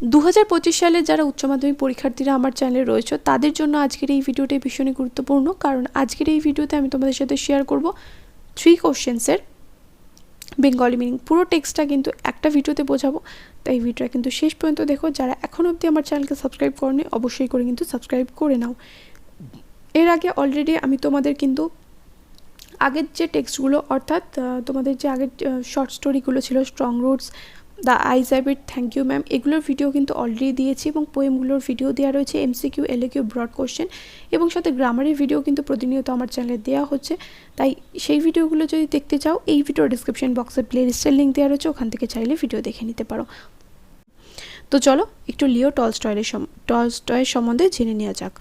2025 সালে যারা উচ্চ মাধ্যমিক পরীক্ষার্থীরা আমার চ্যানেলে রয়েছে তাদের জন্য আজকের এই ভিডিওটি ভীষণই গুরুত্বপূর্ণ, কারণ আজকের এই ভিডিওতে আমি তোমাদের সাথে শেয়ার করব 3 কোশ্চেন্সের বেঙ্গলি মিনিং। পুরো টেক্সটটা কিন্তু একটা ভিডিওতে বোঝাবো, তাই ভিডিওটা কিন্তু শেষ পর্যন্ত দেখো। যারা এখন অবধি আমার চ্যানেলকে সাবস্ক্রাইব করনি অবশ্যই করে কিন্তু সাবস্ক্রাইব করে নাও। এর আগে অলরেডি আমি তোমাদের কিন্তু আগের যে টেক্সটগুলো অর্থাৎ তোমাদের যে আগের শর্ট স্টোরিগুলো ছিল, strong roots, the eyes have it, thank you ma'am, এগুলোর ভিডিও কিন্তু অলরেডি দিয়েছি এবং পোয়েমগুলোর ভিডিও দেওয়া রয়েছে, এমসিকিউ, এলএকিউ, ব্রড কোশ্চেন এবং সাথে গ্রামারের ভিডিও কিন্তু প্রতিনিয়ত আমার চ্যানেলে দেওয়া হচ্ছে। তাই সেই ভিডিওগুলো যদি দেখতে চাও এই ভিডিও ডিসক্রিপশন বক্সে প্লেলিস্টের লিঙ্ক দেওয়া রয়েছে, ওখান থেকে চাইলে ভিডিও দেখে নিতে পারো। তো চলো একটু লিও টলস্টয়ের সম্বন্ধে জেনে নেওয়া যাক।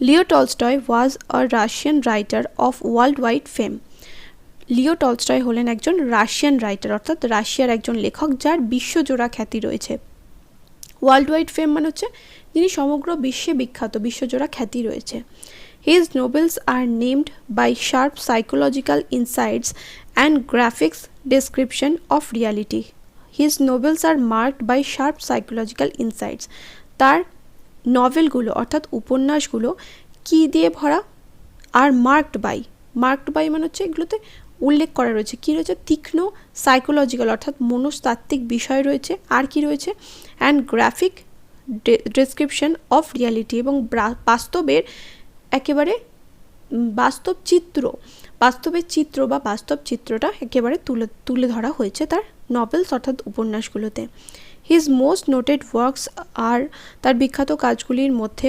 Leo Tolstoy was a Russian writer of world wide fame. Leo Tolstoy হলেন একজন রাশিয়ান রাইটার অর্থাৎ রাশিয়ার একজন লেখক যার বিশ্বজোড়া খ্যাতি রয়েছে। ওয়ার্ল্ড ওয়াইড ফেম মানে হচ্ছে যিনি সমগ্র বিশ্বে বিখ্যাত, বিশ্বজোড়া খ্যাতি রয়েছে। His novels are named by sharp psychological insights and graphics description of reality. His novels are marked by sharp psychological insights. তার নভেলগুলো অর্থাৎ উপন্যাসগুলো কী দিয়ে ভরা? আর মার্কড বাই মানে হচ্ছে এগুলোতে উল্লেখ করা রয়েছে, কী রয়েছে? তীক্ষ্ণ সাইকোলজিক্যাল অর্থাৎ মনস্তাত্ত্বিক বিষয় রয়েছে, আর কি রয়েছে? And graphic description of reality, এবং বাস্তবের একেবারে বাস্তবের চিত্র বা বাস্তব চিত্রটা একেবারে তুলে ধরা হয়েছে তার নভেলস অর্থাৎ উপন্যাসগুলোতে। হিজ মোস্ট নোটেড ওয়ার্কস আর, তার বিখ্যাত কাজগুলির মধ্যে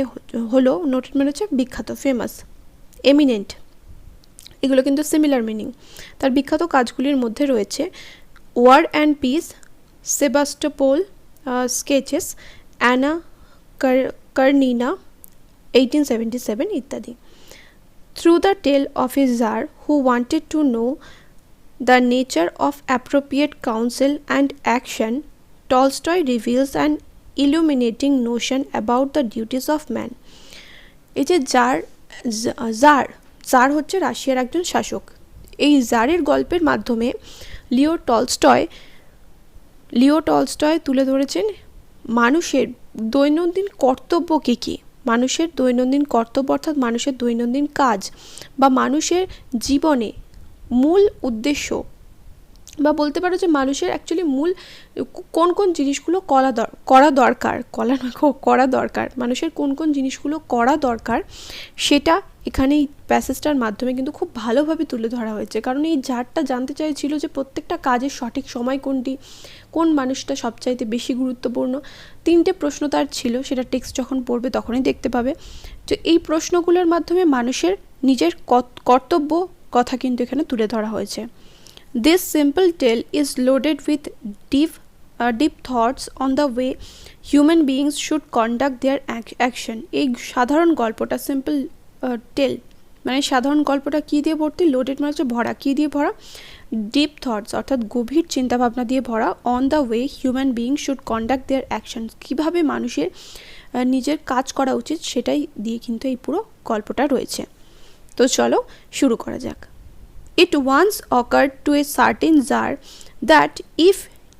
হলো, নোটেড মানে হচ্ছে বিখ্যাত, ফেমাস, এমিনেন্ট, এগুলো কিন্তু সিমিলার মিনিং। তার বিখ্যাত কাজগুলির মধ্যে রয়েছে War and Peace, Sevastopol Sketches, Anna Karenina 1877 ইত্যাদি। Through the tale of a tsar who wanted to know the nature of appropriate counsel and action, Tolstoy reveals an illuminating notion about the duties of man. এই যে jar হচ্ছে রাশিয়ার একজন শাসক। এই জারের গল্পের মাধ্যমে লিও টলস্টয় তুলে ধরেছেন মানুষের দৈনন্দিন কর্তব্য কী, মানুষের দৈনন্দিন কর্তব্য অর্থাৎ মানুষের দৈনন্দিন কাজ বা মানুষের জীবনে মূল উদ্দেশ্য, বা বলতে পারো যে মানুষের অ্যাকচুয়ালি মূল কোন জিনিসগুলো করা দরকার, মানুষের কোন জিনিসগুলো করা দরকার সেটা এখানে এই প্যাসেজটার মাধ্যমে কিন্তু খুব ভালোভাবে তুলে ধরা হয়েছে। কারণ এই জারটা জানতে চাইছিল যে প্রত্যেকটা কাজের সঠিক সময় কোনটি, কোন মানুষটা সবচাইতে বেশি গুরুত্বপূর্ণ। 3টে প্রশ্ন তার ছিল, সেটা টেক্সট যখন পড়বে তখনই দেখতে পাবে। তো এই প্রশ্নগুলোর মাধ্যমে মানুষের নিজের কর্তব্য কথা কিন্তু এখানে তুলে ধরা হয়েছে। This simple tale is loaded with deep thoughts on the way human beings should conduct their action. এই সাধারণ গল্পটা, সিম্পল টেল মানে সাধারণ গল্পটা কী দিয়ে ভর্তি? লোডেড মানে হচ্ছে ভরা, কী দিয়ে ভরা? ডিপ থটস অর্থাৎ গভীর চিন্তাভাবনা দিয়ে ভরা। On the way human being should conduct there actions, কীভাবে মানুষের নিজের কাজ করা উচিত সেটাই দিয়ে কিন্তু এই পুরো গল্পটা রয়েছে। তো চলো শুরু করা যাক। It once occurred to a certain Tsar that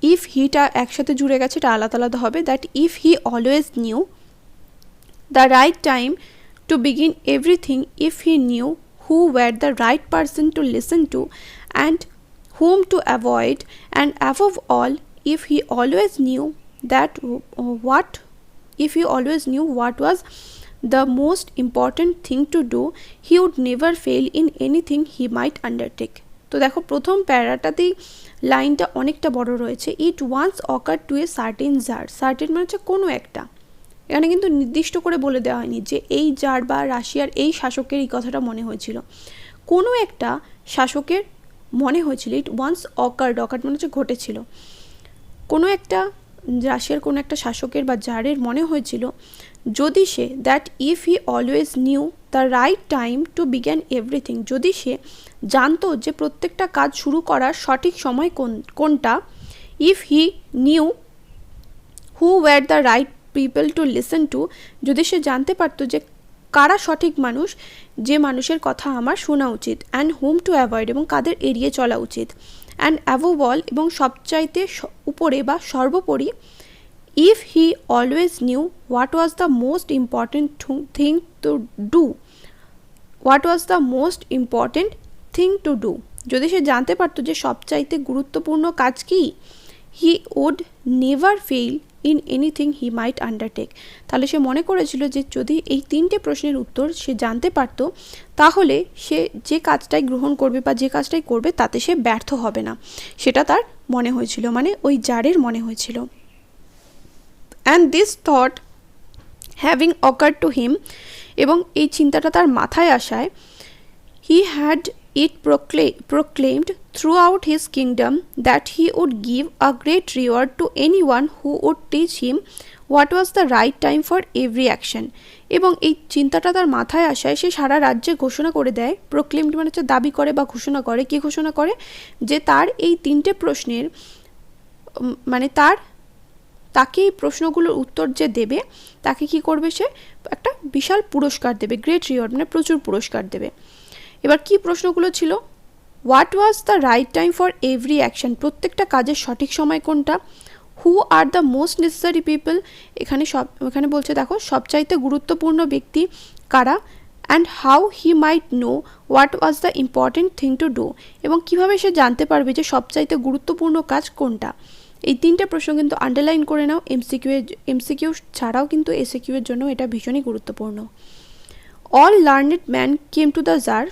if heটা একসাথে জুড়ে গেছে, এটা আলাদা আলাদা হবে, that if he always knew the right time to begin everything, if he knew who were the right person to listen to and whom to avoid, and above all if he always knew what was the most important thing to do, he would never fail in anything he might undertake. তো দেখো প্রথম প্যারাটাতেই লাইনটা অনেকটা বড় রয়েছে। It once occur to a certain tsar, certain মানে হচ্ছে কোনো একটা, এখানে কিন্তু নির্দিষ্ট করে বলে দেওয়া হয়নি যে এই জার বা রাশিয়ার এই শাসকের এই কথাটা মনে হয়েছিল, কোনো একটা শাসকের মনে হয়েছিল। ইট ওয়ান্স অকার্ড মানে হচ্ছে ঘটেছিল, কোনো একটা রাশিয়ার কোনো একটা শাসকের বা জারের মনে হয়েছিল যদি সে, that if he always knew the right time to begin everything, যদি সে জানতো যে প্রত্যেকটা কাজ শুরু করার সঠিক সময় কোনটা, if he knew who were the right people to listen to, যদি সে জানতে পারতো যে কারা সঠিক মানুষ, যে মানুষের কথা আমার শোনা উচিত, অ্যান্ড হুম টু অ্যাভয়েড, এবং কাদের এড়িয়ে চলা উচিত, অ্যান্ড অ্যাভোভ অল, এবং সবচাইতে উপরে বা সর্বোপরি, if he always knew what was the most important thing to do, what was the most important thing to do, যদি সে জানতে পারতো যে সবচাইতে গুরুত্বপূর্ণ কাজ কি, he would never fail in anything he might undertake, তাহলে সে মনে করেছিল যে যদি এই তিনটে প্রশ্নের উত্তর সে জানতে পারতো তাহলে সে যে কাজটাই গ্রহণ করবে বা যে কাজটাই করবে তাতে সে ব্যর্থ হবে না, সেটা তার মনে হয়েছিল, মানে ওই জারের মনে হয়েছিল। and this thought having occurred to him, এবং এই চিন্তাটা তার মাথায় আসায়, he had it proclaimed throughout his kingdom that he would give a great reward to anyone who would teach him what was the right time for every action, এবং এই চিন্তাটা তার মাথায় আসায় সে সারা রাজ্যে ঘোষণা করে দেয়, প্রক্লেমড মানে হচ্ছে দাবি করে বা ঘোষণা করে, কি ঘোষণা করে, যে তার এই তিনটে প্রশ্নের মানে তাকে এই প্রশ্নগুলোর উত্তর যে দেবে তাকে কি করবে, সে একটা বিশাল পুরস্কার দেবে, গ্রেট রিওয়ার্ড মানে প্রচুর পুরস্কার দেবে। এবার কি প্রশ্নগুলো ছিল, what was the right time for every action, প্রত্যেকটা কাজের সঠিক সময় কোনটা, who are the most necessary people, এখানে বলছে দেখো সবচাইতে গুরুত্বপূর্ণ ব্যক্তি কারা, and how he might know what was the important thing to do, এবং কীভাবে সে জানতে পারবে যে সবচাইতে গুরুত্বপূর্ণ কাজ কোনটা। এই তিনটে প্রশ্ন কিন্তু আন্ডারলাইন করে নাও, এমসিকিউ ছাড়াও কিন্তু এসিকিউ এর জন্য এটা ভীষণই গুরুত্বপূর্ণ। All learned man came to the tsar,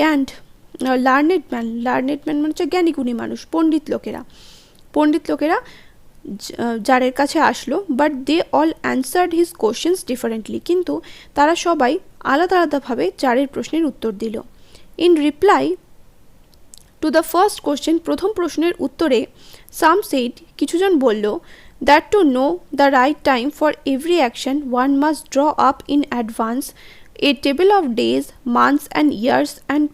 and learned man মানে হচ্ছে জ্ঞানী গুণী মানুষ, পণ্ডিত লোকেরা জারের কাছে আসলো, but they all answered his questions differently, কিন্তু তারা সবাই আলাদা আলাদাভাবে জারের প্রশ্নের উত্তর দিল। In reply to the first question, প্রথম প্রশ্নের উত্তরে সাম সেইড, কিছুজন বলল, that to know the right time for every action one must draw up in advance a table of days, months and years and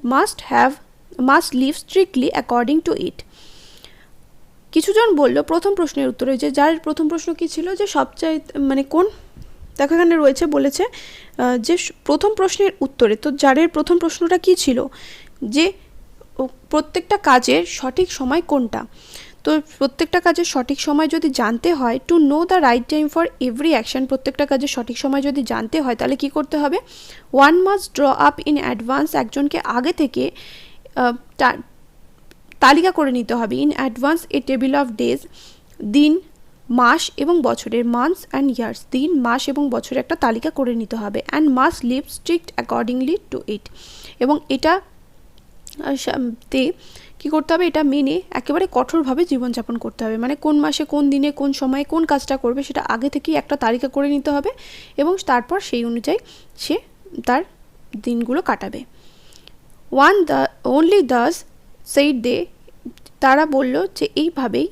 must live strictly according to it. কিছুজন বলল প্রথম প্রশ্নের উত্তরে, যে যার প্রথম প্রশ্ন কি ছিল, যে সবচাইতে মানে কোন, দেখো এখানে রয়েছে বলেছে যে প্রথম প্রশ্নের উত্তরে, তো জারের প্রথম প্রশ্নটা কি ছিল, যে প্রত্যেকটা কাজের সঠিক সময় কোনটা, তো প্রত্যেকটা কাজের সঠিক সময় যদি জানতে হয়, two know the right time for every action, প্রত্যেকটা কাজের সঠিক সময় যদি জানতে হয় তাহলে কি করতে হবে, one must draw up in advance, একজনকে আগে থেকে তালিকা করে নিতে হবে, in advance a table of days, দিন মাস এবং বছরের, মান্থস অ্যান্ড ইয়ার্স, দিন মাস এবং বছরের একটা তালিকা করে নিতে হবে, and must live strict accordingly to it, এবং এটা কী করতে হবে, এটা মেনে একেবারে কঠোরভাবে জীবনযাপন করতে হবে, মানে কোন মাসে কোন দিনে কোন সময়ে কোন কাজটা করবে সেটা আগে থেকেই একটা তালিকা করে নিতে হবে, এবং তারপর সেই অনুযায়ী সে তার দিনগুলো কাটাবে। only thus said they, তারা বলল যে এইভাবেই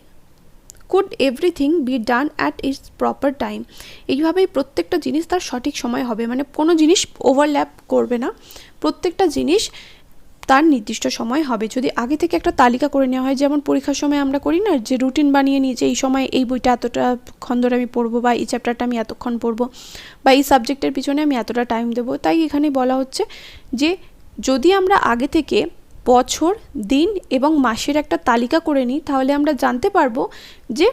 could everything be done at its proper time, এইভাবেই প্রত্যেকটা জিনিস তার সঠিক সময় হবে, মানে কোনো জিনিস ওভারল্যাপ করবে না, প্রত্যেকটা জিনিস তার নির্দিষ্ট সময় হবে, যদি আগে থেকে একটা তালিকা করে নেওয়া হয়, যেমন পরীক্ষার সময় আমরা করি না, যে রুটিন বানিয়ে নিই যে এই সময় এই বইটা এতক্ষণ ধরে আমি পড়বো, বা এই চ্যাপ্টারটা আমি এতক্ষণ পড়বো, বা এই সাবজেক্টের পিছনে আমি এতটা টাইম দেবো, তাই এখানে বলা হচ্ছে যে যদি আমরা আগে থেকে বছর, দিন এবং মাসের একটা তালিকা করে নিই তাহলে আমরা জানতে পারবো যে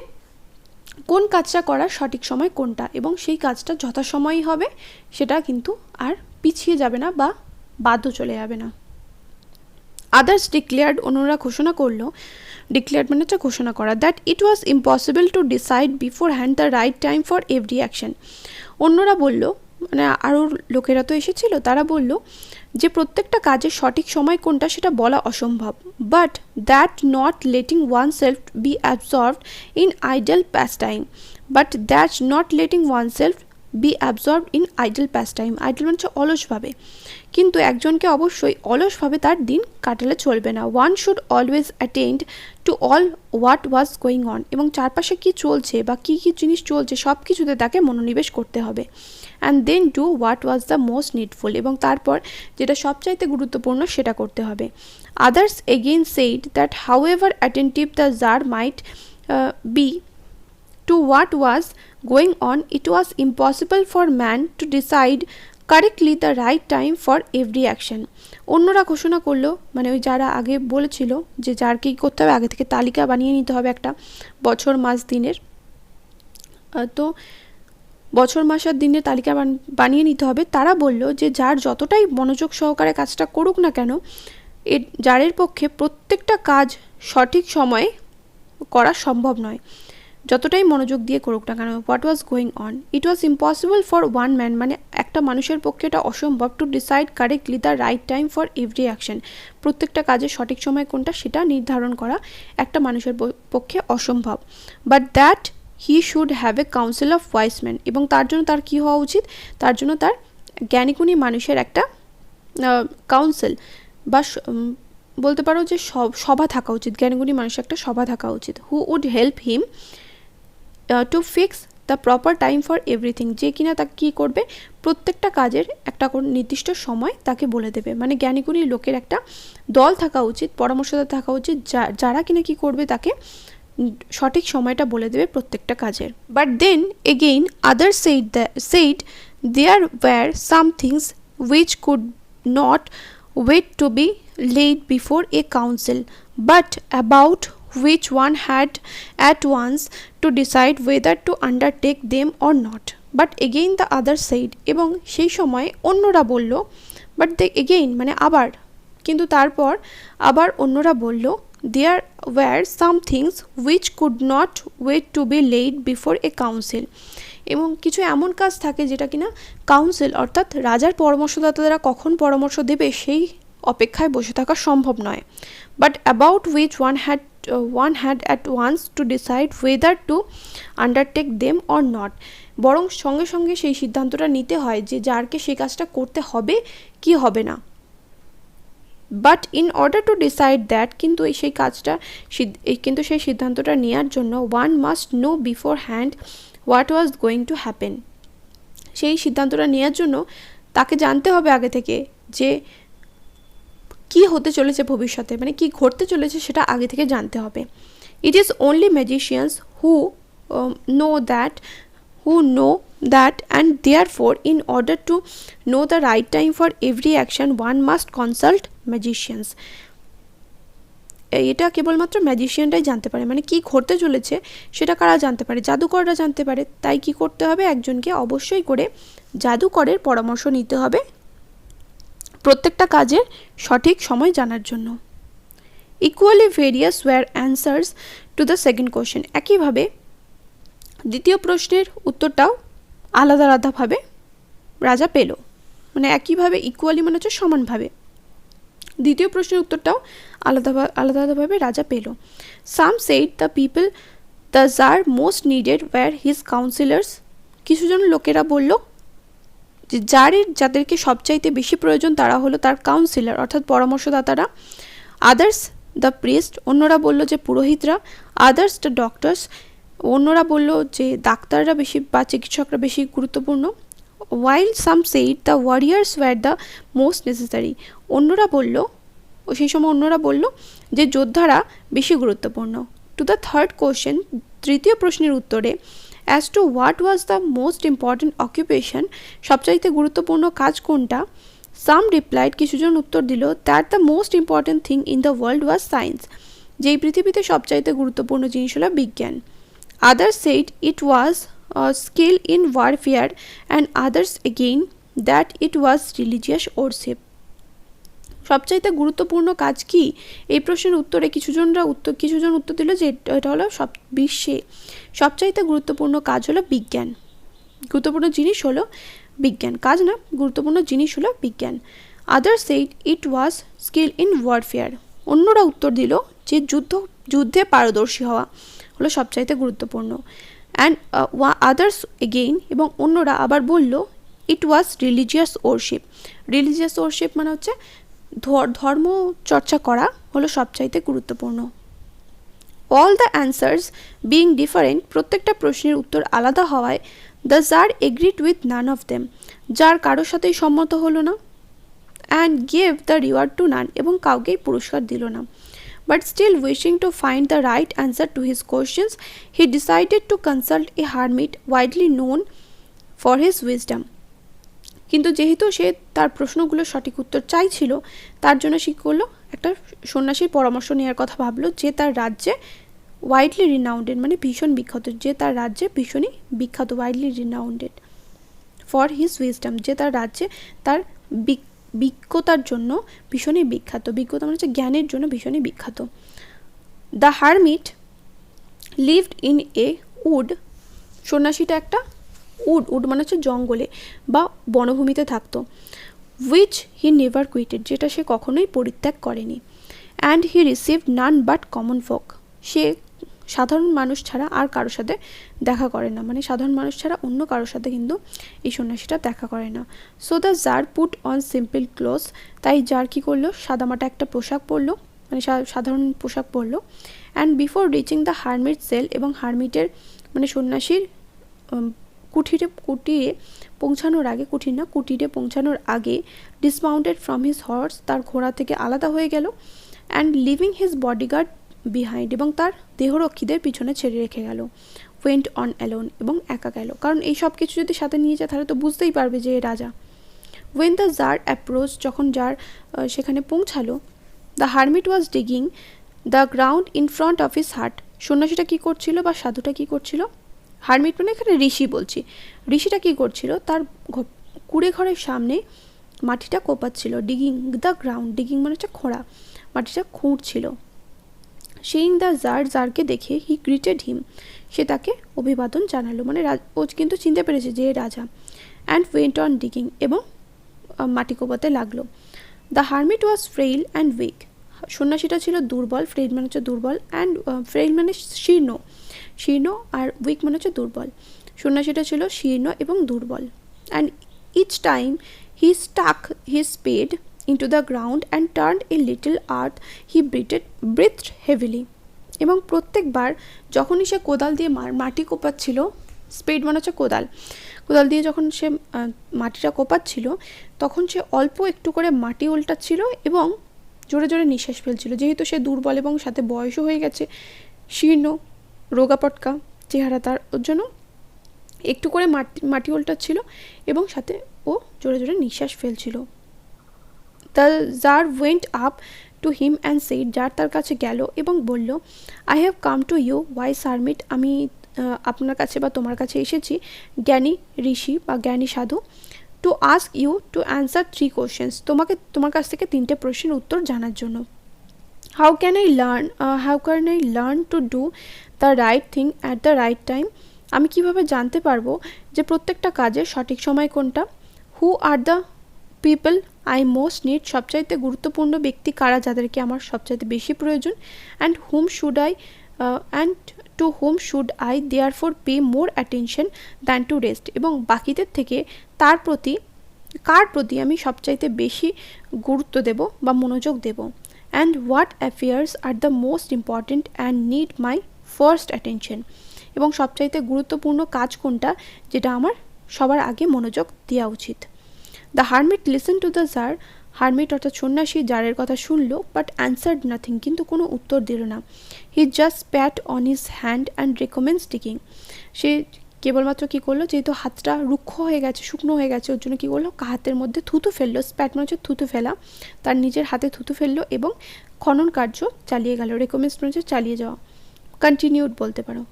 কোন কাজটা করার সঠিক সময় কোনটা, এবং সেই কাজটা যথাসময়ই হবে, সেটা কিন্তু আর পিছিয়ে যাবে না বা বাদ চলে যাবে না। আদার্স ডিক্লেয়ার্ড, অন্যরা ঘোষণা করলো, ডিক্লেয়ার্ড মানে হচ্ছে ঘোষণা করা, that it was impossible to decide before hand the right time for every action. অন্যরা বলল, মানে আরও লোকেরা তো এসেছিল, তারা বলল যে প্রত্যেকটা কাজের সঠিক সময় কোনটা সেটা বলা অসম্ভব, but that not letting oneself be absorbed in idle pastime, idle মানে হচ্ছে অলসভাবে, কিন্তু একজনকে অবশ্যই অলসভাবে তার দিন কাটালে চলবে না। One should always attend to all what was going on, এবং চারপাশে কী চলছে বা কী কী জিনিস চলছে সব কিছুতে তাকে মনোনিবেশ করতে হবে। And then do what was the most needful, এবং তারপর যেটা সবচাইতে গুরুত্বপূর্ণ সেটা করতে হবে। Others again said that however attentive the tsar might be to what was going on, it was impossible for man to decide correctly the right time for every action. অন্যরা ঘোষণা করলো, মানে ওই যারা আগে বলেছিল যে যার কী করতে হবে, আগে থেকে তালিকা বানিয়ে নিতে হবে একটা বছর, মাস, দিনের, তো বছর মাস আর দিনের তালিকা বানিয়ে নিতে হবে। তারা বলল যে যার যতটাই মনোযোগ সহকারে কাজটা করুক না কেন, যারের পক্ষে প্রত্যেকটা কাজ সঠিক সময়ে করা সম্ভব নয়, যতটাই মনোযোগ দিয়ে করুক না কেন। What was going on, it was impossible for one man, মানে একটা মানুষের পক্ষে এটা অসম্ভব, to decide correctly the right time for every action, প্রত্যেকটা কাজের সঠিক সময় কোনটা সেটা নির্ধারণ করা একটা মানুষের পক্ষে অসম্ভব। But that he should have a council of wise man, এবং তার জন্য তার কী হওয়া উচিত, তার জন্য তার জ্ঞানীগুণী মানুষের একটা কাউন্সিল বা বলতে পারো যে সভা থাকা উচিত, জ্ঞানীগুণী মানুষের একটা সভা থাকা উচিত। Who would help him to fix the proper time for everything, যে কিনা তাকে কী করবে, প্রত্যেকটা কাজের একটা নির্দিষ্ট সময় তাকে বলে দেবে। মানে জ্ঞানীগুণী লোকের একটা দল থাকা উচিত, পরামর্শদাতা থাকা উচিত, যারা কিনা কী করবে, তাকে সঠিক সময়টা বলে দেবে প্রত্যেকটা কাজের। But then again other said there were some things which could not wait to be laid before a council, but about which one had at once to decide whether to undertake them or not. But again the other said, এবং সেই সময় অন্যরা বলল, but they again মানে আবার, কিন্তু তারপর আবার অন্যরা বলল, there were some things which could not wait to be laid before a council, এবং কিছু এমন কাজ থাকে যেটা কিনা কাউন্সিল অর্থাৎ রাজার পরামর্শদাতারা কখন পরামর্শ দেবে সেই অপেক্ষায় বসে থাকা সম্ভব নয়। But about which one had at once to decide whether to undertake them or not, বরং সঙ্গে সঙ্গে সেই সিদ্ধান্তটা নিতে হয় যে যারকে সেই কাজটা করতে হবে কি হবে না। But in order to decide that, কিন্তু সেই সিদ্ধান্তটা নেওয়ার জন্য one must know before hand what was going to happen, সেই সিদ্ধান্তটা নেওয়ার জন্য তাকে জানতে হবে আগে থেকে যে কি হতে চলেছে ভবিষ্যতে, মানে কি ঘটতে চলেছে সেটা আগে থেকে জানতে হবে। It is only magicians who know that and therefore in order to know the right time for every action one must consult magicians, এটা কেবলমাত্র ম্যাজিশিয়ানরাই জানতে পারে, মানে কি ঘটতে চলেছে সেটা কারা জানতে পারে, জাদুকররা জানতে পারে। তাই কি করতে হবে, একজনকে অবশ্যই করে জাদুকরের পরামর্শ নিতে হবে প্রত্যেকটা কাজের সঠিক সময় জানার জন্য। Equally various were answers to the second question, একইভাবে দ্বিতীয় প্রশ্নের উত্তরটাও আলাদা আলাদাভাবে রাজা পেল, মানে একইভাবে ইকুয়ালি মানে হচ্ছে সমানভাবে, দ্বিতীয় প্রশ্নের উত্তরটাও আলাদাভাবে রাজা পেল। Some said the people the tsar most needed were his councillors, কিছুজন লোকেরা বলল যে যাদেরকে সবচাইতে বেশি প্রয়োজন তারা হলো তার কাউন্সিলর অর্থাৎ পরামর্শদাতারা। আদার্স দ্য প্রিস্ট, অন্যরা বলল যে পুরোহিতরা। আদার্স দ্য ডক্টরস, অন্যরা বলল যে ডাক্তাররা বেশি বা চিকিৎসকরা বেশি গুরুত্বপূর্ণ। While some said the warriors were the most necessary, অন্যরা বলল সেই সময় অন্যরা বলল যে যোদ্ধারা বেশি গুরুত্বপূর্ণ। টু দ্য থার্ড কোয়েশ্চেন, তৃতীয় প্রশ্নের উত্তরে as to what was the most important occupation, সবচাইতে গুরুত্বপূর্ণ কাজ কোনটা, সাম রিপ্লাইড, কিছুজন উত্তর দিল that the most important thing in the world was science, যেই পৃথিবীতে সবচাইতে গুরুত্বপূর্ণ জিনিস হলো বিজ্ঞান। Others said it was skill in warfare and others again that it was religious worship, সবচাইতে গুরুত্বপূর্ণ কাজ কি, এই প্রশ্নের উত্তরে কিছুজন উত্তর দিল যে এটা হলো বিশ্বে সবচাইতে গুরুত্বপূর্ণ কাজ হলো বিজ্ঞান, গুরুত্বপূর্ণ জিনিস হলো বিজ্ঞান, কাজ না গুরুত্বপূর্ণ জিনিস হলো বিজ্ঞান। Others said it was skill in warfare, অন্যরা উত্তর দিল যে যুদ্ধে পারদর্শী হওয়া হলো সবচাইতে গুরুত্বপূর্ণ। অ্যান্ড আদার্স এগেইন, এবং অন্যরা আবার বলল it was religious worship, religious worship মানে হচ্ছে ধর্ম চর্চা করা হলো সবচাইতে গুরুত্বপূর্ণ। All the answers being different, প্রত্যেকটা প্রশ্নের উত্তর আলাদা হওয়ায় the tsar agreed with none of them, যার কারোর সাথেই সম্মত হলো না। And gave the reward to none, এবং কাউকেই পুরস্কার দিল না। But still wishing to find the right answer to his questions he decided to consult a hermit widely known for his wisdom, কিন্তু যেহেতু সে তার প্রশ্নগুলোর সঠিক উত্তর চাইছিল তার জন্য সে করলো একটা সন্ন্যাসীর পরামর্শ নেওয়ার কথা ভাবলো যে তার রাজ্যে ওয়াইডলি রিনাউন্ডেড মানে ভীষণ বিখ্যাত, যে তার রাজ্যে ভীষণই বিখ্যাত, ওয়াইডলি রিনাউন্ডেড ফর হিজ উইজডম, যে তার রাজ্যে তার বিজ্ঞতার জন্য ভীষণই বিখ্যাত, বিজ্ঞতা মানে হচ্ছে জ্ঞানের জন্য ভীষণই বিখ্যাত। The hermit lived in a wood, সন্ন্যাসীটা একটা উড মানে হচ্ছে জঙ্গলে বা বনভূমিতে থাকতো। উইচ হি নেভার কুইটেড, যেটা সে কখনোই পরিত্যাগ করেনি। And he received none but common folk, সে সাধারণ মানুষ ছাড়া আর কারোর সাথে দেখা করে না, মানে সাধারণ মানুষ ছাড়া অন্য কারোর সাথে কিন্তু এই সন্ন্যাসীটা দেখা করে না। So the tsar put on simple clothes, তাই জার কী করলো, সাদামাটা একটা পোশাক পরলো, মানে সাধারণ পোশাক পরলো। And before reaching the hermit cell, এবং হারমিটের মানে সন্ন্যাসীর কুটিরে পৌঁছানোর আগে, কুটিরে পৌঁছানোর আগে ডিসমাউন্টেড ফ্রম হিজ হর্স, তার ঘোড়া থেকে আলাদা হয়ে গেল। And living his bodyguard behind, এবং তার দেহরক্ষীদের পিছনে ছেড়ে রেখে গেল। ওয়েন্ট অন অ্যালোন, এবং একা গেল, কারণ এই সব কিছু যদি সাথে নিয়ে যায় তাহলে তো বুঝতেই পারবে যে রাজা। ওয়েন দ্য জার অ্যাপ্রোচ, যখন জার সেখানে পৌঁছালো, the hermit was digging the ground in front of his হাট, সন্ন্যাসীটা কী করছিল বা সাধুটা কী করছিল, হারমিট মানে এখানে ঋষি বলছি, ঋষিটা কী করছিল, তার কুড়ে ঘরের সামনে মাটিটা কোপাচ্ছিল। ডিগিং দ্য গ্রাউন্ড, ডিগিং মানে হচ্ছে খোঁড়া, মাটিটা খুঁড়ছিল। সিইং দ্য জার, জারকে দেখে হি গ্রিটেড হিম, সে তাকে অভিবাদন জানালো, মানে ও কিন্তু চিনতে পেরেছে যে রাজা। অ্যান্ড ওয়েন্ট অন ডিগিং, এবং মাটি কোপাতে লাগলো। The hermit was frail and weak, সন্ন্যাসীটা ছিল দুর্বল, ফ্রেইল মানে হচ্ছে দুর্বল, অ্যান্ড ফ্রেইল মানে শীর্ণ আর উইক মানে হচ্ছে দুর্বল, সন্ন্যাসীটা ছিল শীর্ণ এবং দুর্বল। And each time he stuck his spade into the ground and turned a little earth, he breathed heavily, এবং প্রত্যেকবার যখনই সে কোদাল দিয়ে মাটি কোপাচ্ছিল, স্পেড মানে হচ্ছে কোদাল দিয়ে যখন সে মাটিটা কোপাচ্ছিল, তখন সে অল্প একটু করে মাটি উল্টাচ্ছিল এবং জোরে জোরে নিঃশ্বাস ফেলছিল, যেহেতু সে দুর্বল এবং সাথে বয়সও হয়ে গেছে, শীর্ণ রোগাপটকা চেহারা তার, ওর জন্য একটু করে মাটি উল্টাচ্ছিল এবং সাথে ও জোরে জোরে নিঃশ্বাস ফেলছিল। The tsar went up to him and said, tsar তার কাছে গেল এবং বলল, I have come to you wise hermit, আমি আপনার কাছে বা তোমার কাছে এসেছি জ্ঞানী ঋষি বা জ্ঞানী সাধু, to ask you to answer 3 questions, তোমার কাছ থেকে 3টে প্রশ্নের উত্তর জানার জন্য। How can I learn to do the right thing at the right time, আমি কিভাবে জানতে পারবো যে প্রত্যেকটা কাজের সঠিক সময় কোনটা। Who are the people I most need, সবচাইতে গুরুত্বপূর্ণ ব্যক্তি কারা যাদেরকে আমার সবচাইতে বেশি প্রয়োজন। And to whom should I therefore pay more attention than to rest, এবং বাকিদের থেকে কার প্রতি আমি সবচাইতে বেশি গুরুত্ব দেব বা মনোযোগ দেব। And what affairs are the most important and need my first attention, এবং সবচাইতে গুরুত্বপূর্ণ কাজ কোনটা যেটা আমার সবার আগে মনোযোগ দেওয়া উচিত। The hermit listen to the tsar, hermit অর্থাৎ সন্ন্যাসী জারের কথা শুনলো, বাট অ্যান্সার্ড নাথিং, কিন্তু কোনো উত্তর দিল না। He just pat on his hand and recommence digging, সে কেবলমাত্র কী করলো, যেহেতু হাতটা রুক্ষ হয়ে গেছে, শুকনো হয়ে গেছে, ওর জন্য কী করলো, হাতের মধ্যে থুতু ফেললো, স্প্যাট মানে হচ্ছে থুতু ফেলা, তার নিজের হাতে থুতু ফেললো এবং খনন কার্য চালিয়ে গেল। রেকমেন্স মানে হচ্ছে চালিয়ে যাওয়া, কন্টিনিউড বলতে পারো।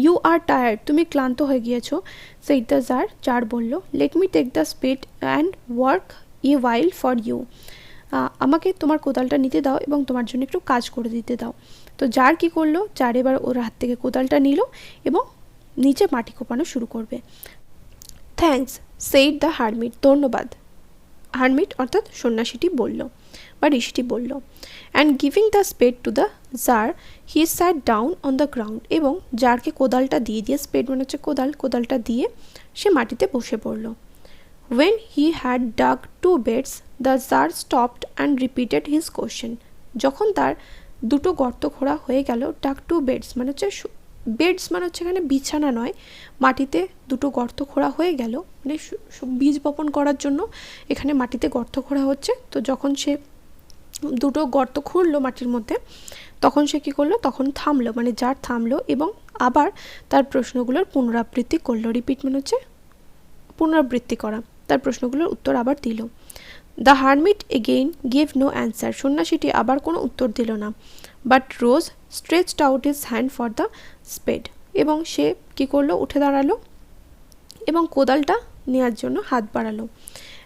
ইউ আর টায়ার্ড, তুমি ক্লান্ত হয়ে গিয়েছো, সেইড দ্য জার, জার বলল, let me take the spade and work a while for you, আমাকে তোমার কোদালটা নিতে দাও এবং তোমার জন্য একটু কাজ করে দিতে দাও। তো জার কী করলো, জার এবার ওর হাত থেকে কোদালটা নিল এবং নিচে মাটি কোপানো শুরু করবে। থ্যাঙ্কস সেইড দ্য হারমিট, ধন্যবাদ, হারমিট অর্থাৎ সন্ন্যাসীটি বলল বা ঋষিটি বলল। And giving the spade to the tsar he sat down on the ground, এবং জারকে কোদালটা দিয়ে স্পেড মানে হচ্ছে কোদালটা দিয়ে সে মাটিতে বসে পড়ল। When he had dug 2 beds the tsar stopped and repeated his question, যখন তার 2টো গর্ত খোঁড়া হয়ে গেল, ডাগ 2 beds মানে হচ্ছে বেডস মানে হচ্ছে এখানে বিছানা নয়, মাটিতে 2টো গর্ত খোঁড়া হয়ে গেল, মানে বীজ বপন করার জন্য এখানে মাটিতে গর্ত খোঁড়া হচ্ছে। তো যখন সে 2টো গর্ত খুঁড়লো মাটির মধ্যে, তখন সে কী করলো, তখন থামলো, মানে জার থামলো এবং আবার তার প্রশ্নগুলোর পুনরাবৃত্তি করলো। রিপিট মানে হচ্ছে পুনরাবৃত্তি করা, তার প্রশ্নগুলোর উত্তর আবার দিল। The hermit again gave no answer, সন্ন্যাসীটি আবার কোনো উত্তর দিল না। But rose stretched out his hand for the spade, এবং সে কী করলো, উঠে দাঁড়ালো এবং কোদালটা নেওয়ার জন্য হাত বাড়ালো।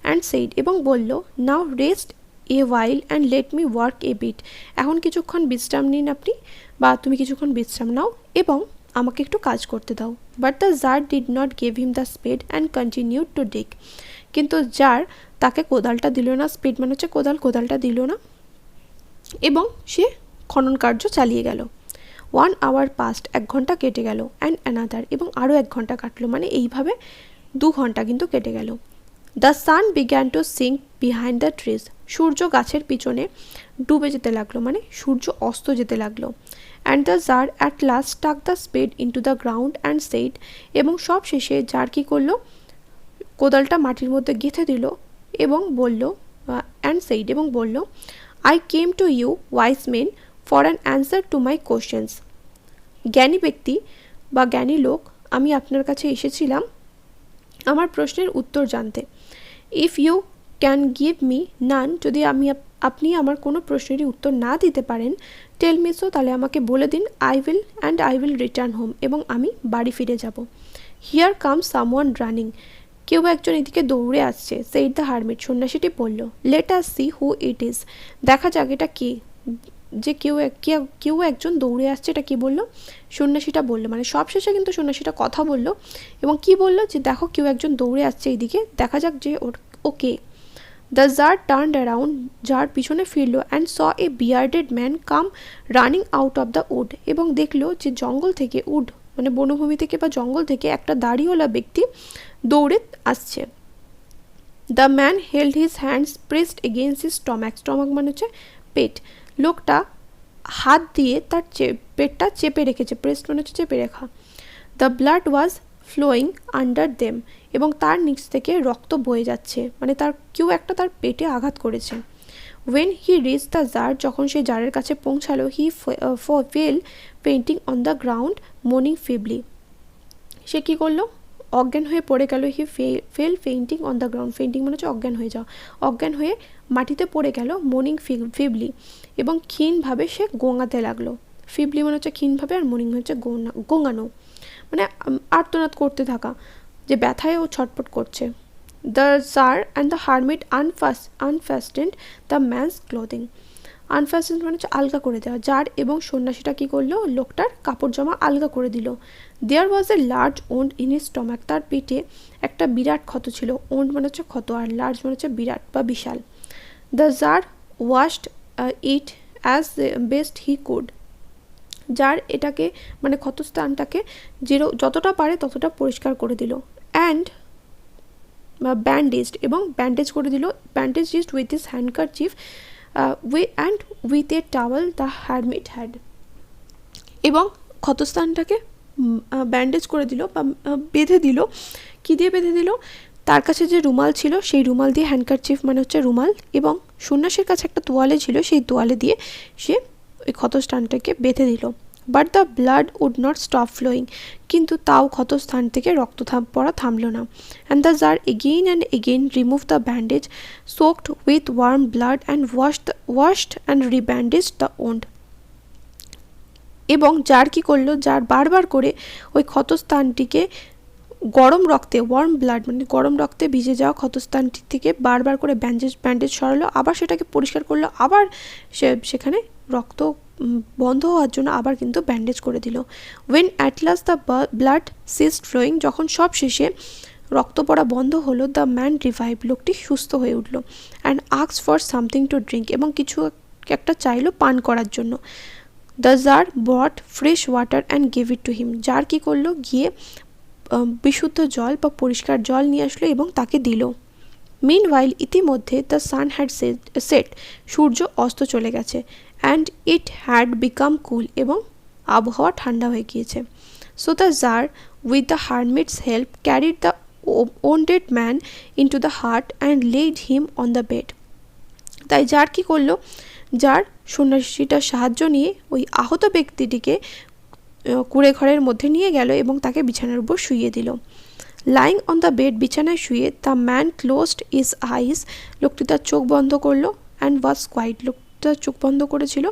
অ্যান্ড সেইড, এবং বলল, now rest a while and let me work a bit, এখন কিছুক্ষণ বিশ্রাম নিন আপনি, বা তুমি কিছুক্ষণ বিশ্রাম নাও এবং আমাকে একটু কাজ করতে দাও। But the tsar did not give him the spade and continued to dig, কিন্তু জার তাকে কোদালটা দিল না, স্পেড মানে হচ্ছে কোদাল, কোদালটা দিল না এবং সে খনন কার্য চালিয়ে গেল। 1 hour পাস্ট, 1 ঘন্টা কেটে গেল। অ্যান্ড অ্যানাদার, এবং আরও 1 ঘন্টা কাটলো, মানে এইভাবে 2 ঘন্টা কিন্তু কেটে গেল। The sun began to sink behind the trees, সূর্য গাছের পিছনে ডুবে যেতে লাগলো, মানে সূর্য অস্ত যেতে লাগলো। And the tsar at last stuck the spade into the ground and said, এবং সব শেষে জার কী করলো, কোদালটা মাটির মধ্যে গেঁথে দিল এবং বলল, অ্যান্ড সেইড, এবং বলল, I came to you wise men for an answer to my questions, জ্ঞানী ব্যক্তি বা জ্ঞানী লোক, আমি আপনার কাছে এসেছিলাম আমার প্রশ্নের উত্তর জানতে। If you can give me none, যদি আপনি আমার কোনো প্রশ্নেরই উত্তর না দিতে পারেন, টেল মি সো, তাহলে আমাকে বলে দিন। আই উইল রিটার্ন হোম, এবং আমি বাড়ি ফিরে যাব। হিয়ার কামস সামওয়ান রানিং, কেউ একজন এদিকে দৌড়ে আসছে। সেইড দ্য হারমিট, সন্ন্যাসীটি বলল। Let us see who it is, দেখা যাক এটা কে, যে কেউ একজন দৌড়ে আসছে, এটা কি বললো, সন্ন্যাসীটা বললো, মানে সবশেষে কিন্তু সন্ন্যাসীটা কথা বললো এবং কি বললো, যে দেখো কেউ একজন দৌড়ে আসছে এইদিকে, দেখা যাক যে ওকে। The tsar turned around, tsar পিছনে ফিরলো and saw a bearded man come running out of the wood, এবং দেখলো যে জঙ্গল থেকে, উড মানে বনভূমি থেকে বা জঙ্গল থেকে একটা দাড়িওয়ালা ব্যক্তি দৌড়ে আসছে। The man held his hands pressed against his stomach, stomach মানে হচ্ছে পেট, লোকটা হাত দিয়ে তার পেটটা চেপে রেখেছে, প্রেসড মানে হচ্ছে চেপে রেখা। The blood was flowing under them, এবং তার নিচ থেকে রক্ত বয়ে যাচ্ছে, মানে কেউ একটা তার পেটে আঘাত করেছে। When he reach the tsar, যখন সে জারের কাছে পৌঁছালো, he fell fainting on the ground মোর্নিং ফিবলি, সে কী করলো, অজ্ঞান হয়ে পড়ে গেল। He fell fainting on the ground, fainting মানে হচ্ছে অজ্ঞান হয়ে যাওয়া, অজ্ঞান হয়ে মাটিতে পড়ে গেল। মর্নিং ফিবলি, এবং ক্ষীণভাবে সে গোঙাতে লাগলো। ফিবলি মানে হচ্ছে ক্ষীণভাবে, আর মর্নিং হচ্ছে গোঙানো, মানে আর্তনাদ করতে থাকা, যে ব্যথায় ও ছটপট করছে। The tsar and the hermit unfastened the man's clothing, unfastened মানে হচ্ছে আলগা করে দেওয়া। জার এবং সন্ন্যাসীটা কী করলো, লোকটার কাপড় জামা আলগা করে দিল। There was a large wound in his stomach, তার পেটে একটা বিরাট ক্ষত ছিল। ওন্ড মানে হচ্ছে ক্ষত, আর লার্জ মানে হচ্ছে বিরাট বা বিশাল। The tsar washed it as best he could, জার এটাকে মানে ক্ষতস্থানটাকে যতটা পারে ততটা পরিষ্কার করে দিল। অ্যান্ড ব্যান্ডেজড, এবং ব্যান্ডেজ করে দিল। Bandaged with his handkerchief and with a towel the hermit had, এবং ক্ষতস্থানটাকে ব্যান্ডেজ করে দিল বা বেঁধে দিল। কী দিয়ে বেঁধে দিল, তার কাছে যে রুমাল ছিল সেই রুমাল দিয়ে, হ্যান্ডকারচিফ মানে হচ্ছে রুমাল, এবং সন্ন্যাসীর কাছে একটা তোয়ালে ছিল, সেই তোয়ালে দিয়ে সে ওই ক্ষতস্থানটাকে বেঁধে দিল। But the blood would not stop flowing, কিন্তু তাও ক্ষতস্থান থেকে রক্ত পড়া থামল না। And the tsar again and again remove the bandage soaked with warm blood and washed and rebandaged the wound, এবং জার কী করলো, জার বারবার করে ওই ক্ষতস্থানটিকে গরম রক্তে, ওয়ার্ম ব্লাড মানে গরম রক্তে ভিজে যাওয়া ক্ষতস্থানটি থেকে বারবার করে ব্যান্ডেজ সরালো, আবার সেটাকে পরিষ্কার করলো, আবার সেখানে রক্ত বন্ধ হওয়ার জন্য আবার কিন্তু ব্যান্ডেজ করে দিল। When at last the blood ceased flowing, যখন সব শেষে রক্ত পড়া বন্ধ হলো, দ্য ম্যান রিভাইভ, লোকটি সুস্থ হয়ে উঠল। And asked for something to drink, এবং কিছু একটা চাইলো পান করার জন্য। The tsar brought fresh water and give it to him, tsar কী করলো, গিয়ে বিশুদ্ধ জল বা পরিষ্কার জল নিয়ে আসলো এবং তাকে দিল। মিনওয়াইল, ইতিমধ্যে দ্য সান হ্যাড সেট, সূর্য অস্ত চলে গেছে। And it had become cool, এবং আবহাওয়া ঠান্ডা হয়ে গিয়েছে। So the tsar with the hermit's help carried the wounded man into the hut and laid him on the bed, তাই জার কী করলো, জার সন্ন্যাসীটার সাহায্য নিয়ে ওই আহত ব্যক্তিটিকে কুঁড়ে ঘরের মধ্যে নিয়ে গেল এবং তাকে বিছানার উপর শুইয়ে দিল। লাইং অন দ্য বেড, বিছানায় শুয়ে, the man closed his eyes, লোকটি তার চোখ বন্ধ করলো, অ্যান্ড ওয়াজ কোয়াইট, লোকটা চোখ বন্ধ করেছিল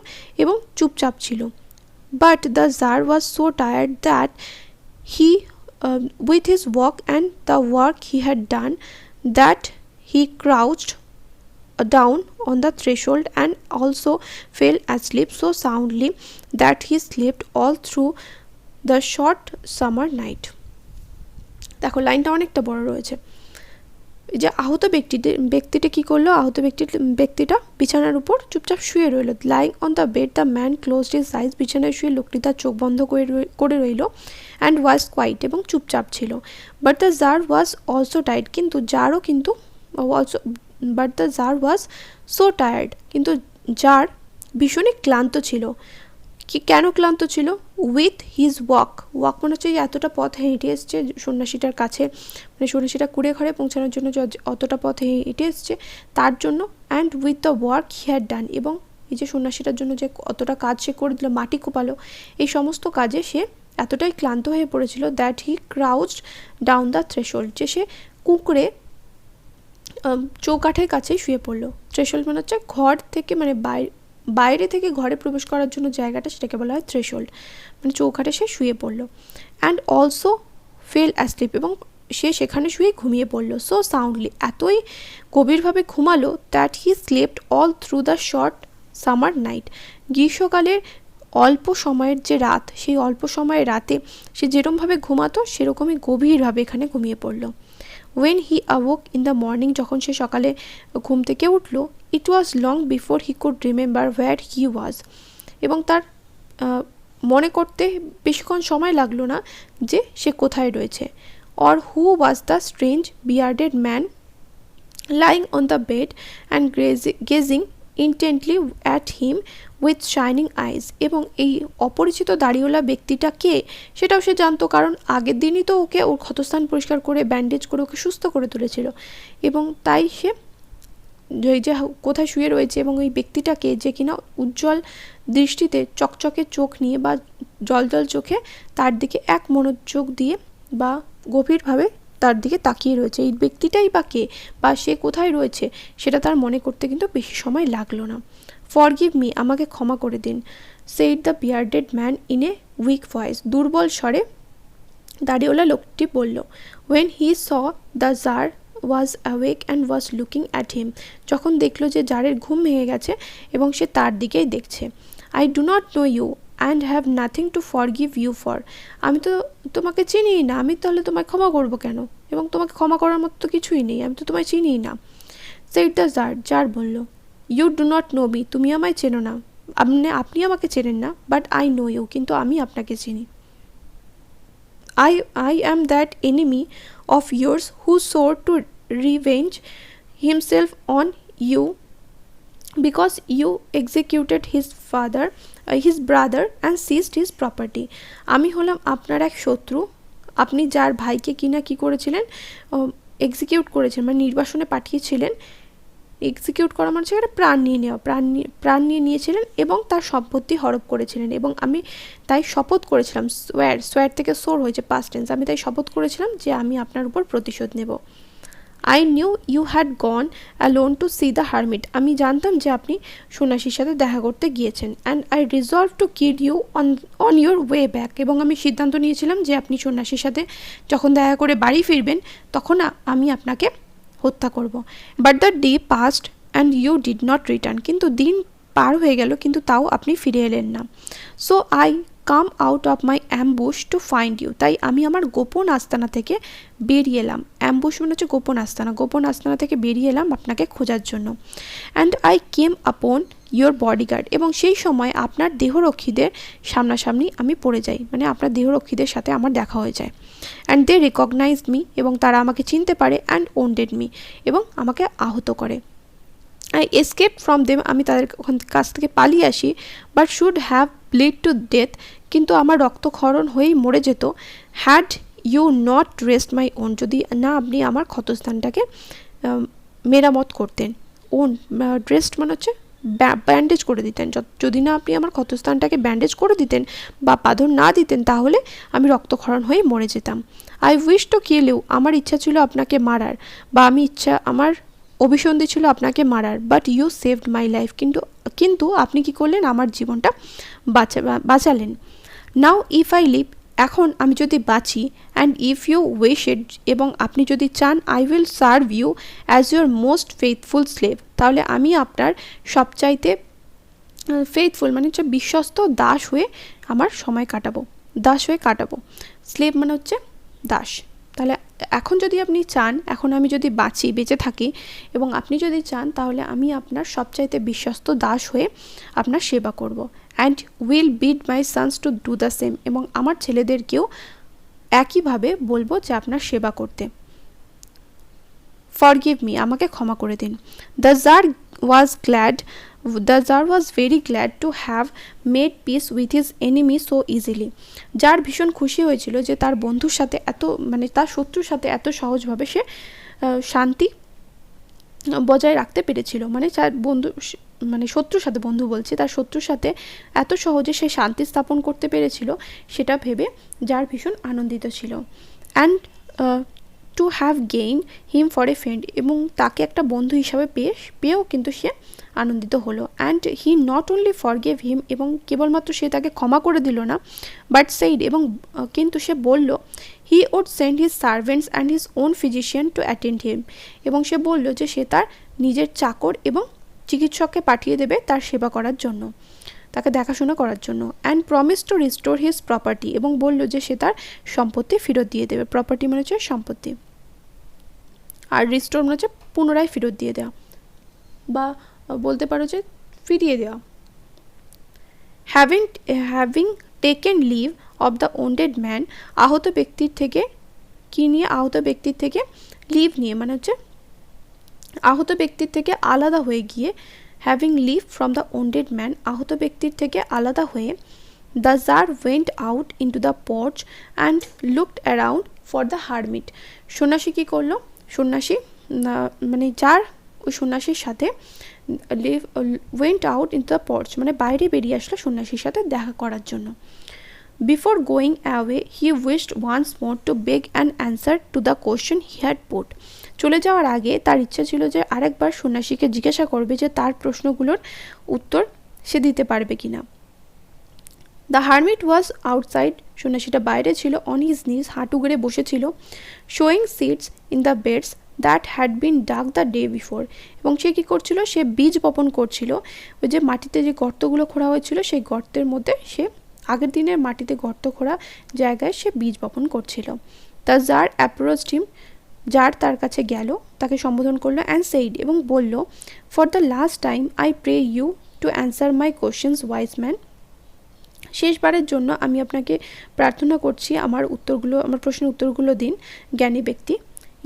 এবং চুপচাপ ছিল। But the tsar was so tired that he with his walk and the work he had done, that he crouched down on the threshold and also fell asleep so soundly that he slept all through the short summer night. দেখো লাইনটা অনেকটা বড় রয়েছে। যে আহত ব্যক্তিটা কি করলো, আহত ব্যক্তিটা বিছানার উপর চুপচাপ শুয়ে রইল। Lying on the bed the man closed his eyes, বিছানায় শুয়ে লোকটি তার চোখ বন্ধ করে রইল, অ্যান্ড ওয়াজ কোয়াইট, এবং চুপচাপ ছিল। But the tsar was also tired, কিন্তু জারও কিন্তু but the tsar was so tired, কিন্তু জার ভীষণই ক্লান্ত ছিল। কেন ক্লান্ত ছিল? উইথ হিজ ওয়াক মনে হচ্ছে এতটা পথ হেঁটে এসছে সন্ন্যাসীটার কাছে, মানে সন্ন্যাসীটা কুড়ে ঘরে পৌঁছানোর জন্য অতটা পথ হেঁটে এসছে তার জন্য। And with the work he had done, এবং এই যে সন্ন্যাসীটার জন্য যে অতটা কাজ সে করে দিল, মাটি কোপালো, এই সমস্ত কাজে সে এতটাই ক্লান্ত হয়ে পড়েছিল that he ক্রাউচড down the threshold, যে সে কুঁকড়ে চৌকাঠের কাছে শুয়ে পড়লো। থ্রেশোল্ড মানে হচ্ছে ঘর থেকে, মানে বাইরে থেকে ঘরে প্রবেশ করার জন্য জায়গাটা, সেটাকে বলা হয় থ্রেশোল্ড, মানে চৌকাঠে সে শুয়ে পড়লো। অ্যান্ড অলসো ফেল অ্যাসলিপ, এবং সে সেখানে শুয়ে ঘুমিয়ে পড়লো। সো সাউন্ডলি, এতই গভীরভাবে ঘুমালো that he slept all through the short summer night, গ্রীষ্মকালের অল্প সময়ের যে রাত, সেই অল্প সময়ের রাতে সে যেরকমভাবে ঘুমাতো সেরকমই গভীরভাবে এখানে ঘুমিয়ে পড়লো। When he awoke in the morning, যখন সে সকালে ঘুম থেকে উঠলো, it was long before he could remember where he was, এবং তার মনে করতে বেশিক্ষণ সময় লাগলো না যে সে কোথায় রয়েছে। Or who was the strange bearded man lying on the bed and gazing intently at him with shining eyes, এবং এই অপরিচিত দাড়িওয়ালা ব্যক্তিটা কে সেটাও সে জানতো, কারণ আগের দিনই তো ওকে ওর ক্ষতস্থান পরিষ্কার করে ব্যান্ডেজ করে ওকে সুস্থ করে তুলেছিল, এবং তাই সে যে কোথায় শুয়ে রয়েছে এবং ওই ব্যক্তিটাকে, যে কিনা উজ্জ্বল দৃষ্টিতে চকচকে চোখ নিয়ে বা জলজল চোখে তার দিকে এক মনোযোগ দিয়ে বা গভীরভাবে তার দিকে তাকিয়ে রয়েছে, এই ব্যক্তিটাই বা কে বা সে কোথায় রয়েছে সেটা তার মনে করতে কিন্তু বেশি সময় লাগলো না। ফরগিভ মি, আমাকে ক্ষমা করে দিন, said the bearded man in a weak voice, দুর্বল স্বরে দাড়িওয়ালা লোকটি বলল। When he saw the tsar was awake and was looking at him, যখন দেখলো যে জারের ঘুম ভেঙে গেছে এবং সে তার দিকেই দেখছে। I do not know you and have nothing to forgive you for, আমি তো তোমাকে চিনিই না, আমি তাহলে তোমায় ক্ষমা করবো কেন, এবং তোমাকে ক্ষমা করার মতো তো কিছুই নেই, আমি তো তোমায় চিনিই না। সেইড দ্য জার, জার বলল। You do not know me, তুমি আমায় চেনো না, আপনি আমাকে চেনেন না, বাট আই নো ইউ, কিন্তু আমি আপনাকে চিনি। I am that enemy of yours who swore to revenge himself on you because you executed his brother and seized his property. আমি হলাম আপনার এক শত্রু, আপনি যার ভাইকে কিনা কি করেছিলেন, এক্সিকিউট করেছেন, মানে নির্বাসনে পাঠিয়েছিলেন। এক্সিকিউট করা মানে সেখানে প্রাণ নিয়ে নেওয়া, প্রাণ নিয়েছিলেন এবং তার সম্পত্তি হরপ করেছিলেন, এবং আমি তাই শপথ করেছিলাম, সোয়ার থেকে সোর হয়েছে পাস্ট টেন্স, আমি তাই শপথ করেছিলাম যে আমি আপনার উপর প্রতিশোধ নেব। I knew you had gone alone to see the hermit, আমি জানতাম যে আপনি সন্ন্যাসীর সাথে দেখা করতে গিয়েছেন। And I resolve to kill you on your way back, এবং আমি সিদ্ধান্ত নিয়েছিলাম যে আপনি সন্ন্যাসীর সাথে যখন দেখা করে বাড়ি ফিরবেন তখন আমি আপনাকে হত্যা করব। But the day passed and you did not return, কিন্তু দিন পার হয়ে গেল কিন্তু তাও আপনি ফিরে এলেন না। So I come out of my ambush to find you, তাই আমি আমার গোপন আস্তানা থেকে বেরিয়ে এলাম। অ্যাম্বুশ মানে হচ্ছে গোপন আস্তানা থেকে বেরিয়ে এলাম আপনাকে খোঁজার জন্য। অ্যান্ড আই কেম আপন ইয়োর বডিগার্ড, এবং সেই সময় আপনার দেহরক্ষীদের সামনাসামনি আমি পড়ে যাই, মানে আপনার দেহরক্ষীদের সাথে আমার দেখা হয়ে যায়। অ্যান্ড দে রিকগনাইজড মি, এবং তারা আমাকে চিনতে পারে। অ্যান্ড ওন্ডেড মি, এবং আমাকে আহত করে। আই এসকেপ ফ্রম দেম, আমি তাদের কাছ থেকে পালিয়ে আসি। But should have bleed to death, কিন্তু আমার রক্তক্ষরণ হয়েই মরে যেত। Had you not rest my own, যদি না আপনি আমার ক্ষতস্থানটাকে মেরামত করতেন। ওন, ড্রেস্ট মানে হচ্ছে ব্যান্ডেজ করে দিতেন। যদি না আপনি আমার ক্ষতস্থানটাকে ব্যান্ডেজ করে দিতেন বা বাঁধন না দিতেন, তাহলে আমি রক্তক্ষরণ হয়ে মরে যেতাম। I wish to kill you, আমার ইচ্ছা ছিল আপনাকে মারার, বা আমার অভিসন্ধি ছিল আপনাকে মারার, but you saved my life, কিন্তু আপনি কি করলেন, আমার জীবনটা বাঁচালেন। নাও ইফ আই লিভ, এখন আমি যদি বাঁচি, and if you wish it, এবং আপনি যদি চান, I will serve you as your most faithful slave, তাহলে আমি আপনার সবচাইতে ফেথফুল মানে হচ্ছে বিশ্বস্ত দাস হয়ে আমার সময় কাটাবো, দাস হয়ে কাটাবো। স্লেভ মানে হচ্ছে দাস। তাহলে এখন যদি আপনি চান, এখন আমি যদি বেঁচে থাকি এবং আপনি যদি চান, তাহলে আমি আপনার সবচাইতে বিশ্বস্ত দাস হয়ে আপনার সেবা করব। And will bid my sons to do the same, এবং আমার ছেলেদেরকেও একইভাবে বলবো যে আপনার সেবা করতে। ফরগিভ মি, আমাকে ক্ষমা করে দিন। The tsar was very glad to have made peace with his enemy so easily. Tsar ভীষণ খুশি হয়েছিল যে তার বন্ধুর সাথে তার শত্রুর সাথে এত সহজভাবে সে শান্তি বজায় রাখতে পেরেছিল। শত্রুর সাথে, বন্ধু বলছি, তার শত্রুর সাথে এত সহজে সে শান্তি স্থাপন করতে পেরেছিল, সেটা ভেবে যার ভীষণ আনন্দিত ছিল। And to have gain him for a friend, এবং তাকে একটা বন্ধু হিসাবে পেয়েও কিন্তু সে আনন্দিত হলো। And he not only forgave him, এবং কেবলমাত্র সে তাকে ক্ষমা করে দিল না, বাট সেইড, এবং কিন্তু সে বলল, he would send his servants and his own physician to attend him, এবং সে বলল যে সে তার নিজের চাকর এবং চিকিৎসককে পাঠিয়ে দেবে তার সেবা করার জন্য, তাকে দেখাশোনা করার জন্য। And promise to restore his property, এবং বলল যে সে তার সম্পত্তি ফেরত দিয়ে দেবে। প্রপার্টি মানে হচ্ছে সম্পত্তি, আর রিস্টোর মানে হচ্ছে পুনরায় ফেরত দিয়ে দেওয়া, বা বলতে পারো যে ফিরিয়ে দেওয়া। Having taken leave of the wounded man, আহত ব্যক্তির থেকে লিভ নিয়ে, মানে হচ্ছে আহত ব্যক্তির থেকে আলাদা হয়ে গিয়ে, having leave from the wounded man, আহত ব্যক্তির থেকে আলাদা হয়ে, the tsar went out into the porch and looked around for the hermit. সন্ন্যাসী কী করলো, যার ওই সন্ন্যাসীর সাথে went out into the porch, মানে বাইরে বেরিয়ে আসলো সন্ন্যাসীর সাথে দেখা করার জন্য। Before going away he wished once more to beg an answer to the question he had put. চলে যাওয়ার আগে তার ইচ্ছা ছিল যে আরেকবার সন্ন্যাসীকে জিজ্ঞাসা করবে যে তার প্রশ্নগুলোর উত্তর সে দিতে পারবে কিনা। দ্য হারমিট ওয়াজ আউটসাইড, সন্ন্যাসীটা বাইরে ছিল, অন হিজ নিজ, হাঁটু গেড়ে বসেছিল, sowing seeds in the beds that had been dug the day before, এবং সে কী করছিল, সে বীজ বপন করছিল। ওই যে মাটিতে যে গর্তগুলো খোঁড়া হয়েছিল, সেই গর্তের মধ্যে সে আগের দিনের মাটিতে গর্ত খোঁড়া জায়গায় সে বীজ বপন করছিল। The tsar approached him, tsar তার কাছে গেল, তাকে সম্বোধন করলো, অ্যান্ড সেইড, এবং বলল, for the last time I pray you to answer my questions wise man, শেষবারের জন্য আমি আপনাকে প্রার্থনা করছি আমার প্রশ্নের উত্তরগুলো দিন, জ্ঞানী ব্যক্তি।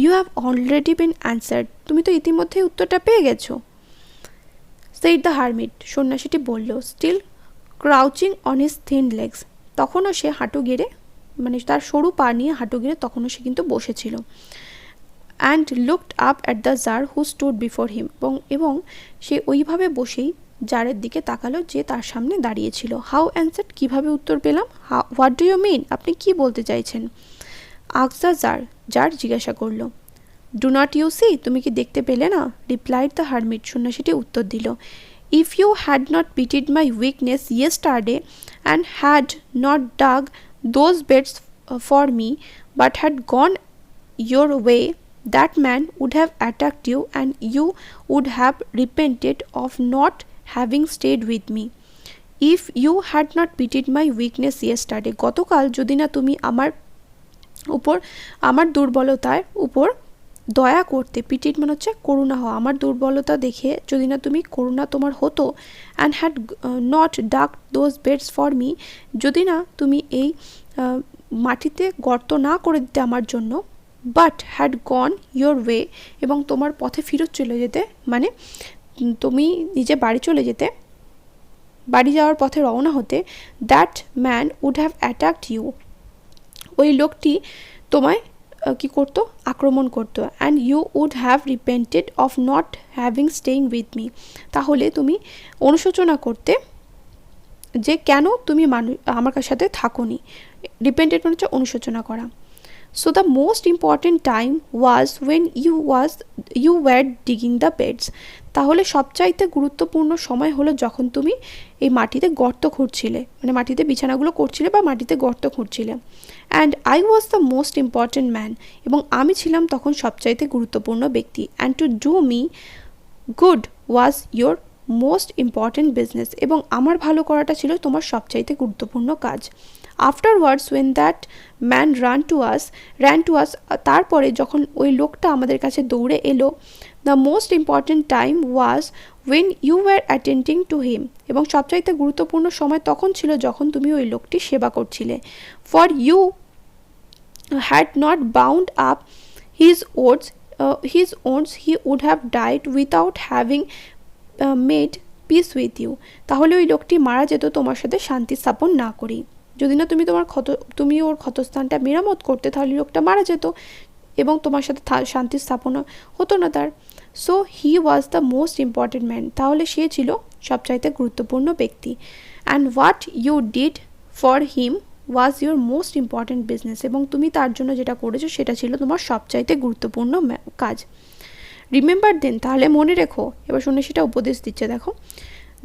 You have already been answered, তুমি তো ইতিমধ্যেই উত্তরটা পেয়ে গেছো। সেইড দ্য হারমিট, সন্ন্যাসীটি বলল, still crouching on his thin legs, তখনও সে হাঁটু গেড়ে, মানে তার সরু পা নিয়ে হাঁটু গেড়ে তখনও সে কিন্তু বসেছিল। And looked up at the tsar who stood before him, এবং সে ওইভাবে বসেই জারের দিকে তাকালো যে তার সামনে দাঁড়িয়েছিল। হাউ অ্যান্সার্ড, কীভাবে উত্তর পেলাম। হোয়াট ডু ইউ মিন, আপনি কি বলতে চাইছেন। আস্ক দ্য জার জিজ্ঞাসা করল। ডু নট ইউ সি, তুমি কি দেখতে পেলে না। রিপ্লাইড দ্য হারমিট, সন্ন্যাসীটি উত্তর দিল, if you had not pitied my weakness yesterday and had not dug those beds for me but had gone your way, that man would have attacked you and you would have repented of not having stayed with me. If you had not pitied my weakness yesterday, গতকাল যদি না তুমি আমার দুর্বলতার উপর দয়া করতে, pitied মানে হচ্ছে করুণা হওয়া, আমার দুর্বলতা দেখে যদি না তুমি করুণা তোমার হতো, and had not dug those beds for me, যদি না তুমি এই মাটিতে গর্ত না করে দিতে আমার জন্য, but had gone your way, এবং তোমার পথে ফিরত চলে যেতে, মানে তুমি নিজে বাড়ি চলে যেতে, বাড়ি যাওয়ার পথে রওনা হতে, that man would have attacked you, ওই লোকটি তোমায় কি করতো, আক্রমণ করতো। And you would have repented of not having staying with me, তাহলে তুমি অনুশোচনা করতে যে কেন তুমি আমার সাথে থাকোনি। রিপেন্টেড মানে হচ্ছে অনুশোচনা করা। So the most important time was when you were digging the beds, তাহলে সবচাইতে গুরুত্বপূর্ণ সময় হলো যখন তুমি এই মাটিতে গর্ত খুঁড়ছিলে, মানে মাটিতে বিছানাগুলো করছিলে বা মাটিতে গর্ত খুঁড়ছিলে। And I was the most important man, এবং আমি ছিলাম তখন সবচাইতে গুরুত্বপূর্ণ ব্যক্তি। And to do me good was your most important business, এবং আমার ভালো করাটা ছিল তোমার সবচাইতে গুরুত্বপূর্ণ কাজ। Afterwards when that man ran to us, তারপরে যখন ওই লোকটা আমাদের কাছে দৌড়ে এলো, the most important time was when you were attending to him, এবং সবচাইতে গুরুত্বপূর্ণ সময় তখন ছিল যখন তুমি ওই লোকটি সেবা করছিলে। For you had not bound up his wounds he would have died without having made peace with you, তাহলে ওই লোকটি মারা যেত তোমার সাথে শান্তি স্থাপন না করেই। যদি না তুমি ওর ক্ষতস্থানটা মেরামত করতে, তাহলে লোকটা মারা যেত এবং তোমার সাথে শান্তি স্থাপন হতো না তার। So he was the most important man, তাহলে সে ছিল সবচাইতে গুরুত্বপূর্ণ ব্যক্তি। And what you did for him was your most important business, এবং তুমি তার জন্য যেটা করেছো সেটা ছিল তোমার সবচাইতে গুরুত্বপূর্ণ কাজ। রিমেম্বার দেন, তাহলে মনে রেখো। এবার শুনে সেটা উপদেশ দিচ্ছে, দেখো।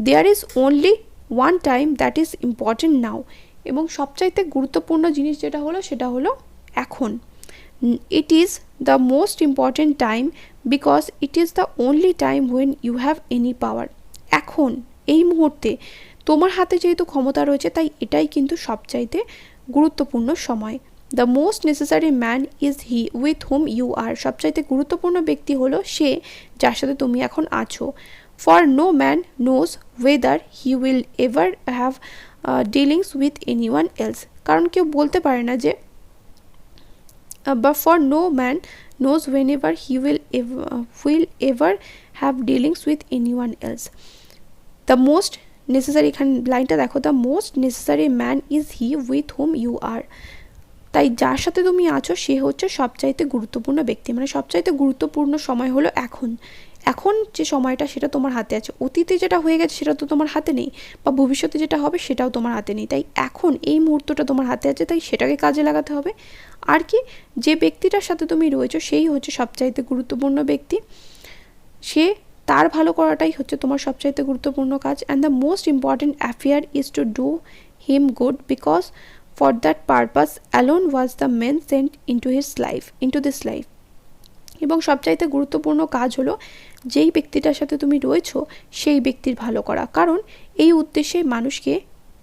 There is only one time that is important now, এবং সবচাইতে গুরুত্বপূর্ণ জিনিস যেটা হলো সেটা হলো এখন। It is the most important time because it is the only time when you have any power, এখন এই মুহূর্তে তোমার হাতে যেহেতু ক্ষমতা রয়েছে, তাই এটাই কিন্তু সবচাইতে গুরুত্বপূর্ণ সময়। The most necessary man is he with whom you are, সবচাইতে গুরুত্বপূর্ণ ব্যক্তি হলো সে যার সাথে তুমি এখন আছো। For no man knows whether he will ever have dealings with anyone else, কারণ কেউ বলতে পারে না যে, বা for no man knows when ever he will ever have dealings with anyone else. The most necessary, এখানে লাইনটা দেখো, the most necessary man is he with whom you are, তাই যার সাথে তুমি আছো সে হচ্ছে সবচাইতে গুরুত্বপূর্ণ ব্যক্তি, মানে সবচাইতে গুরুত্বপূর্ণ সময় হলো এখন। এখন যে সময়টা সেটা তোমার হাতে আছে, অতীতে যেটা হয়ে গেছে সেটা তো তোমার হাতে নেই, বা ভবিষ্যতে যেটা হবে সেটাও তোমার হাতে নেই, তাই এখন এই মুহূর্তটা তোমার হাতে আছে, তাই সেটাকে কাজে লাগাতে হবে। আর কি, যে ব্যক্তিটার সাথে তুমি রয়েছো সেই হচ্ছে সবচাইতে গুরুত্বপূর্ণ ব্যক্তি, সে তার ভালো করাটাই হচ্ছে তোমার সবচাইতে গুরুত্বপূর্ণ কাজ। And the most important affair is to do him good because for that purpose alone was the men sent into this life, এবং সবচাইতে গুরুত্বপূর্ণ কাজ হলো যেই ব্যক্তিটার সাথে তুমি রয়েছো সেই ব্যক্তির ভালো করা, কারণ এই উদ্দেশ্যে মানুষকে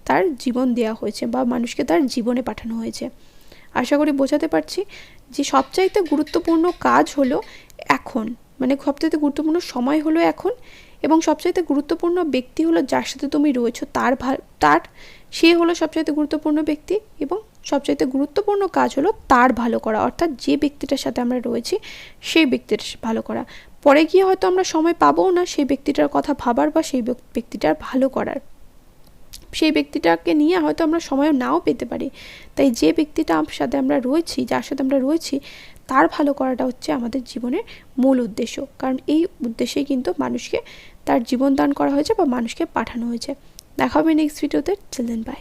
তার জীবন দেওয়া হয়েছে বা মানুষকে তার জীবনে পাঠানো হয়েছে। আশা করি বোঝাতে পারছি যে সবচাইতে গুরুত্বপূর্ণ কাজ হলো এখন, মানে সবচাইতে গুরুত্বপূর্ণ সময় হলো এখন, এবং সবচাইতে গুরুত্বপূর্ণ ব্যক্তি হলো যার সাথে তুমি রয়েছো তার সে হলো সবচাইতে গুরুত্বপূর্ণ ব্যক্তি, এবং সবচাইতে গুরুত্বপূর্ণ কাজ হলো তার ভালো করা, অর্থাৎ যে ব্যক্তিটার সাথে আমরা রয়েছি সেই ব্যক্তিটার ভালো করা। পরে গিয়ে হয়তো আমরা সময় পাবোও না সেই ব্যক্তিটার কথা ভাবার বা সেই ব্যক্তিটার ভালো করার, সেই ব্যক্তিটাকে নিয়ে হয়তো আমরা সময়ও নাও পেতে পারি, তাই যে ব্যক্তিটার সাথে আমরা রয়েছি, যার সাথে আমরা রয়েছি, তার ভালো করাটা হচ্ছে আমাদের জীবনের মূল উদ্দেশ্য, কারণ এই উদ্দেশ্যেই কিন্তু মানুষকে তার জীবন দান করা হয়েছে বা মানুষকে পাঠানো হয়েছে। দেখা হবে নেক্সট ভিডিওতে। চিল দেন, বাই।